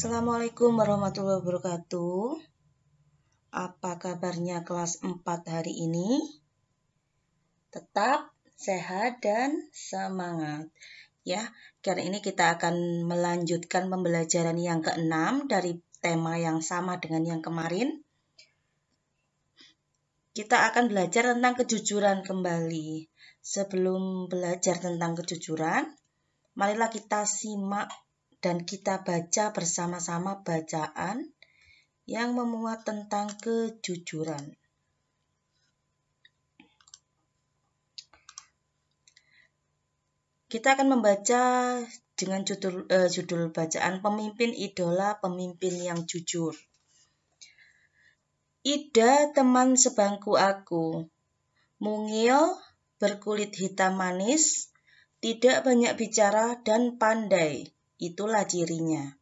Assalamualaikum warahmatullahi wabarakatuh. Apa kabarnya kelas 4 hari ini? Tetap sehat dan semangat. Ya, kali ini kita akan melanjutkan pembelajaran yang ke-6 dari tema yang sama dengan yang kemarin. Kita akan belajar tentang kejujuran kembali. Sebelum belajar tentang kejujuran, marilah kita simak dan kita baca bersama-sama bacaan yang memuat tentang kejujuran. Kita akan membaca dengan judul bacaan Pemimpin Idola Pemimpin yang Jujur. Ida teman sebangku aku, mungil, berkulit hitam manis, tidak banyak bicara dan pandai, itulah cirinya.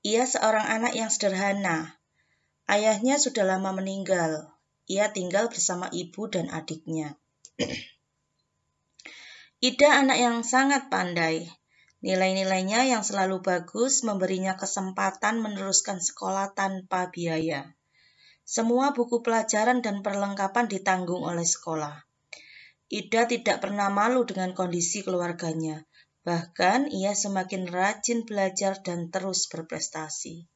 Ia seorang anak yang sederhana. Ayahnya sudah lama meninggal. Ia tinggal bersama ibu dan adiknya. Ida anak yang sangat pandai. Nilai-nilainya yang selalu bagus memberinya kesempatan meneruskan sekolah tanpa biaya. Semua buku pelajaran dan perlengkapan ditanggung oleh sekolah. Ida tidak pernah malu dengan kondisi keluarganya. Bahkan ia semakin rajin belajar dan terus berprestasi.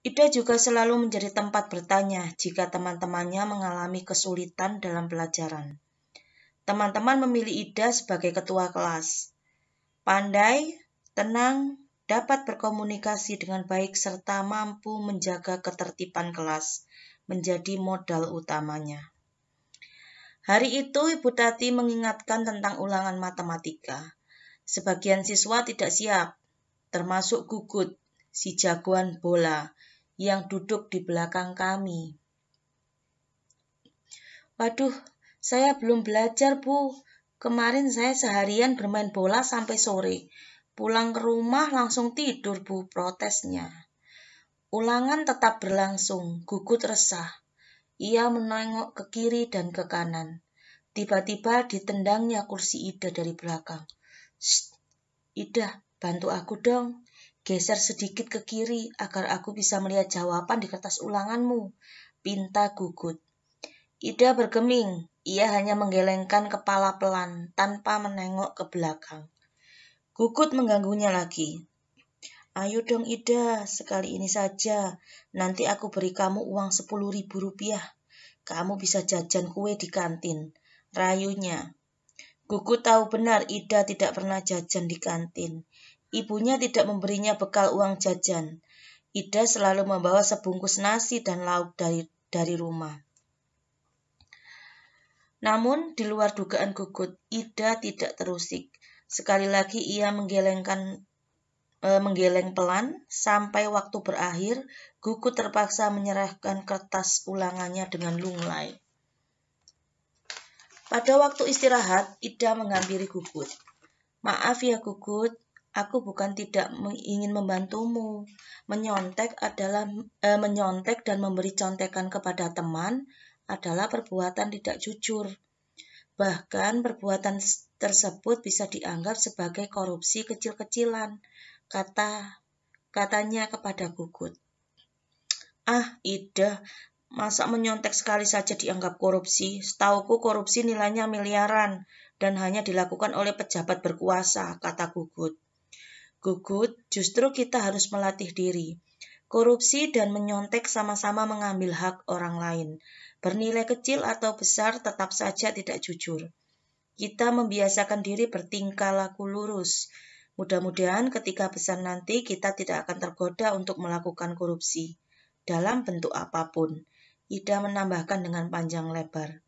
Ida juga selalu menjadi tempat bertanya jika teman-temannya mengalami kesulitan dalam pelajaran. Teman-teman memilih Ida sebagai ketua kelas. Pandai, tenang, dapat berkomunikasi dengan baik serta mampu menjaga ketertiban kelas menjadi modal utamanya. Hari itu Ibu Tati mengingatkan tentang ulangan matematika. Sebagian siswa tidak siap, termasuk Gugut, si jagoan bola, yang duduk di belakang kami. Waduh, saya belum belajar, Bu. Kemarin saya seharian bermain bola sampai sore. Pulang ke rumah langsung tidur, Bu, protesnya. Ulangan tetap berlangsung, Gugut resah. Ia menengok ke kiri dan ke kanan. Tiba-tiba ditendangnya kursi Ida dari belakang. Shh, Ida, bantu aku dong. Geser sedikit ke kiri agar aku bisa melihat jawaban di kertas ulanganmu, pinta Gugut. Ida bergeming, ia hanya menggelengkan kepala pelan tanpa menengok ke belakang. Gugut mengganggunya lagi. Ayo dong Ida, sekali ini saja, nanti aku beri kamu uang 10.000 rupiah. Kamu bisa jajan kue di kantin, rayunya. Gugut tahu benar Ida tidak pernah jajan di kantin. Ibunya tidak memberinya bekal uang jajan. Ida selalu membawa sebungkus nasi dan lauk dari rumah. Namun di luar dugaan Gugut, Ida tidak terusik. Sekali lagi ia menggeleng pelan sampai waktu berakhir. Gugut terpaksa menyerahkan kertas ulangannya dengan lunglai. Pada waktu istirahat, Ida menghampiri Gugut. Maaf ya Gugut, aku bukan tidak ingin membantumu. Menyontek dan memberi contekan kepada teman adalah perbuatan tidak jujur. Bahkan perbuatan tersebut bisa dianggap sebagai korupsi kecil-kecilan, katanya kepada Gugut. Ah, Ida, masa menyontek sekali saja dianggap korupsi? Setauku korupsi nilainya miliaran dan hanya dilakukan oleh pejabat berkuasa, kata Gugut. Gugut, justru kita harus melatih diri. Korupsi dan menyontek sama-sama mengambil hak orang lain. Bernilai kecil atau besar tetap saja tidak jujur. Kita membiasakan diri bertingkah laku lurus. Mudah-mudahan ketika besar nanti kita tidak akan tergoda untuk melakukan korupsi. Dalam bentuk apapun. Ida menambahkan dengan panjang lebar.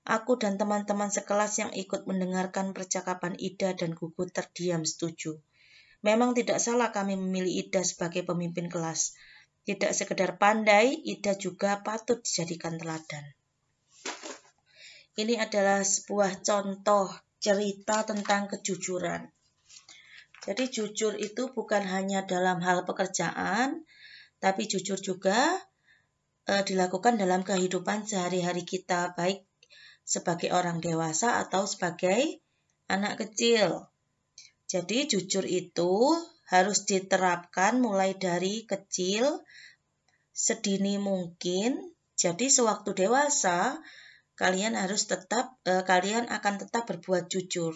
Aku dan teman-teman sekelas yang ikut mendengarkan percakapan Ida dan Gugut terdiam setuju. Memang tidak salah kami memilih Ida sebagai pemimpin kelas. Tidak sekedar pandai, Ida juga patut dijadikan teladan. Ini adalah sebuah contoh cerita tentang kejujuran. Jadi jujur itu bukan hanya dalam hal pekerjaan, tapi jujur juga dilakukan dalam kehidupan sehari-hari kita, baik sebagai orang dewasa atau sebagai anak kecil. Jadi jujur itu harus diterapkan mulai dari kecil, sedini mungkin. Jadi sewaktu dewasa, kalian akan tetap berbuat jujur.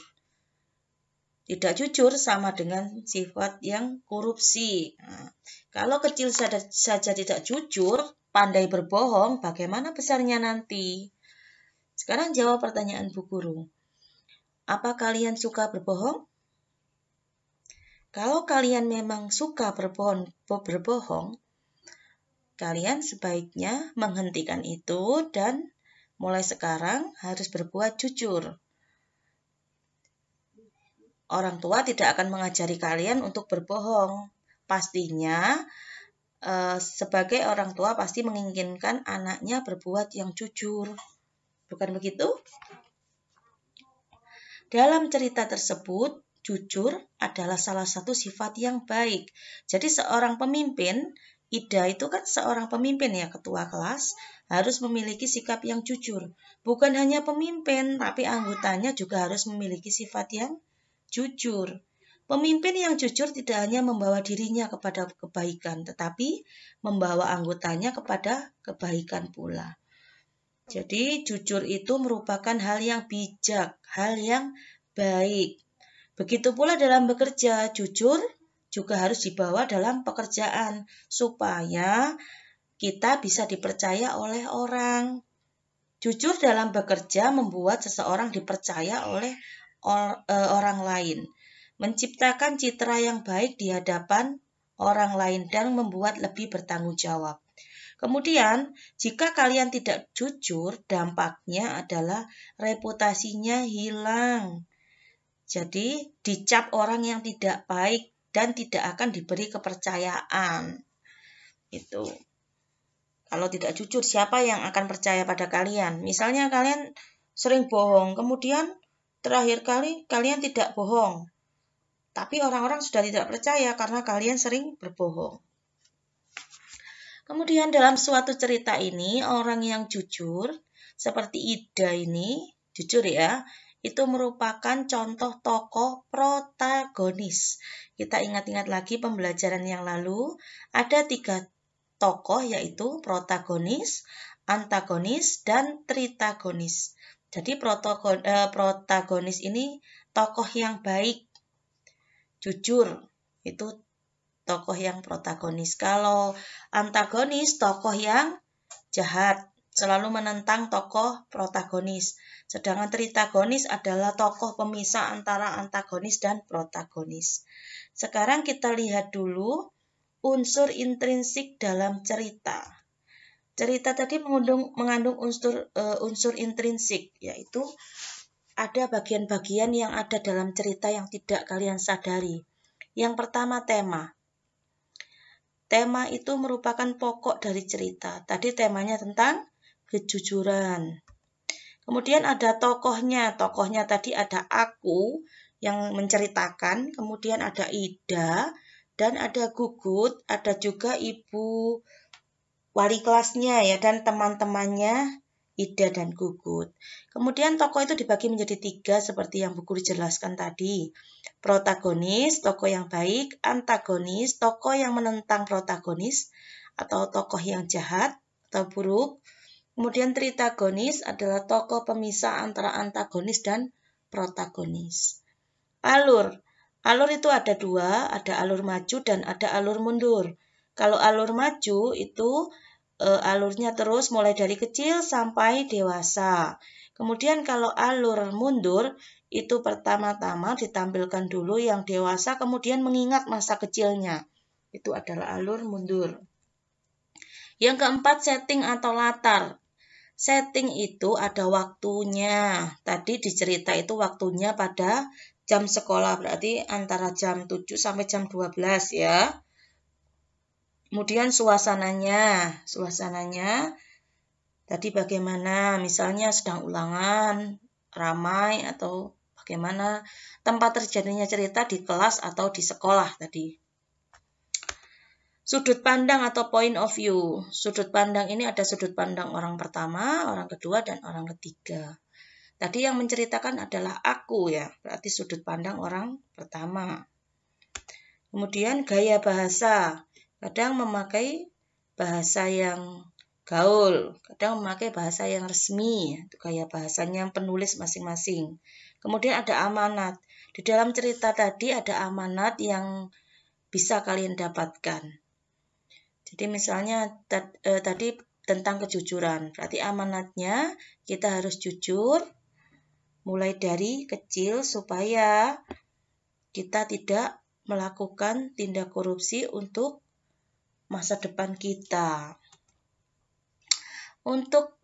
Tidak jujur sama dengan sifat yang korupsi. Nah, kalau kecil saja tidak jujur, pandai berbohong, bagaimana besarnya nanti? Sekarang jawab pertanyaan Bu Guru. Apa kalian suka berbohong? Kalau kalian memang suka berbohong, kalian sebaiknya menghentikan itu dan mulai sekarang harus berbuat jujur. Orang tua tidak akan mengajari kalian untuk berbohong. Pastinya sebagai orang tua pasti menginginkan anaknya berbuat yang jujur. Bukan begitu? Dalam cerita tersebut, jujur adalah salah satu sifat yang baik. Jadi seorang pemimpin, Ida itu kan seorang pemimpin ya, ketua kelas, harus memiliki sikap yang jujur. Bukan hanya pemimpin, tapi anggotanya juga harus memiliki sifat yang jujur. Pemimpin yang jujur tidak hanya membawa dirinya kepada kebaikan, tetapi membawa anggotanya kepada kebaikan pula. Jadi jujur itu merupakan hal yang bijak, hal yang baik. Begitu pula dalam bekerja, jujur juga harus dibawa dalam pekerjaan supaya kita bisa dipercaya oleh orang. Jujur dalam bekerja membuat seseorang dipercaya oleh orang lain, menciptakan citra yang baik di hadapan orang lain dan membuat lebih bertanggung jawab. Kemudian, jika kalian tidak jujur, dampaknya adalah reputasinya hilang. Jadi, dicap orang yang tidak baik dan tidak akan diberi kepercayaan. Itu. Kalau tidak jujur, siapa yang akan percaya pada kalian? Misalnya kalian sering bohong, kemudian terakhir kali kalian tidak bohong. Tapi orang-orang sudah tidak percaya karena kalian sering berbohong. Kemudian dalam suatu cerita ini, orang yang jujur, seperti Ida ini, jujur ya, itu merupakan contoh tokoh protagonis. Kita ingat-ingat lagi pembelajaran yang lalu, ada 3 tokoh yaitu protagonis, antagonis, dan tritagonis. Jadi protagonis ini tokoh yang baik, jujur, itu tokoh yang protagonis. Kalau antagonis, tokoh yang jahat, selalu menentang tokoh protagonis. Sedangkan tritagonis adalah tokoh pemisah antara antagonis dan protagonis. Sekarang kita lihat dulu unsur intrinsik dalam cerita. Cerita tadi mengandung unsur intrinsik, yaitu ada bagian-bagian yang ada dalam cerita yang tidak kalian sadari. Yang pertama, tema. Tema itu merupakan pokok dari cerita. Tadi temanya tentang kejujuran. Kemudian ada tokohnya. Tokohnya tadi ada aku yang menceritakan. Kemudian ada Ida dan ada Gugut. Ada juga ibu wali kelasnya ya dan teman-temannya Ida dan Gugut. Kemudian tokoh itu dibagi menjadi 3 seperti yang Bu Guru jelaskan tadi. Protagonis, tokoh yang baik, antagonis, tokoh yang menentang protagonis atau tokoh yang jahat atau buruk. Kemudian tritagonis adalah tokoh pemisah antara antagonis dan protagonis. Alur. Alur itu ada 2, ada alur maju dan ada alur mundur. Kalau alur maju itu alurnya terus mulai dari kecil sampai dewasa. Kemudian kalau alur mundur itu pertama-tama ditampilkan dulu yang dewasa kemudian mengingat masa kecilnya. Itu adalah alur mundur. Yang keempat, setting atau latar. Setting itu ada waktunya. Tadi di cerita itu waktunya pada jam sekolah, berarti antara jam 7 sampai jam 12 ya. Kemudian suasananya tadi bagaimana, misalnya sedang ulangan, ramai atau bagaimana tempat terjadinya cerita di kelas atau di sekolah tadi. Sudut pandang atau point of view. Sudut pandang ini ada sudut pandang orang pertama, orang kedua, dan orang ketiga. Tadi yang menceritakan adalah aku ya, berarti sudut pandang orang pertama. Kemudian gaya bahasa, kadang memakai bahasa yang gaul, kadang memakai bahasa yang resmi, itu gaya bahasanya penulis masing-masing. Kemudian ada amanat. Di dalam cerita tadi ada amanat yang bisa kalian dapatkan. Jadi misalnya tadi tentang kejujuran, berarti amanatnya kita harus jujur mulai dari kecil supaya kita tidak melakukan tindak korupsi untuk masa depan kita. Untuk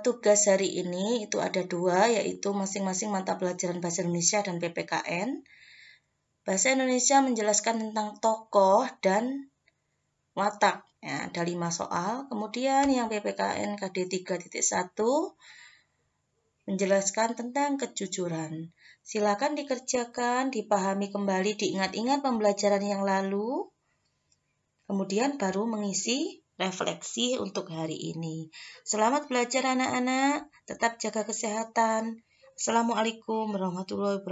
tugas hari ini itu ada 2, yaitu masing-masing mata pelajaran Bahasa Indonesia dan PPKN. Bahasa Indonesia menjelaskan tentang tokoh dan watak. Ya, ada 5 soal. Kemudian yang PPKN KD 3.1 menjelaskan tentang kejujuran. Silakan dikerjakan, dipahami kembali, diingat-ingat pembelajaran yang lalu. Kemudian baru mengisi refleksi untuk hari ini. Selamat belajar anak-anak, tetap jaga kesehatan. Assalamualaikum warahmatullahi wabarakatuh.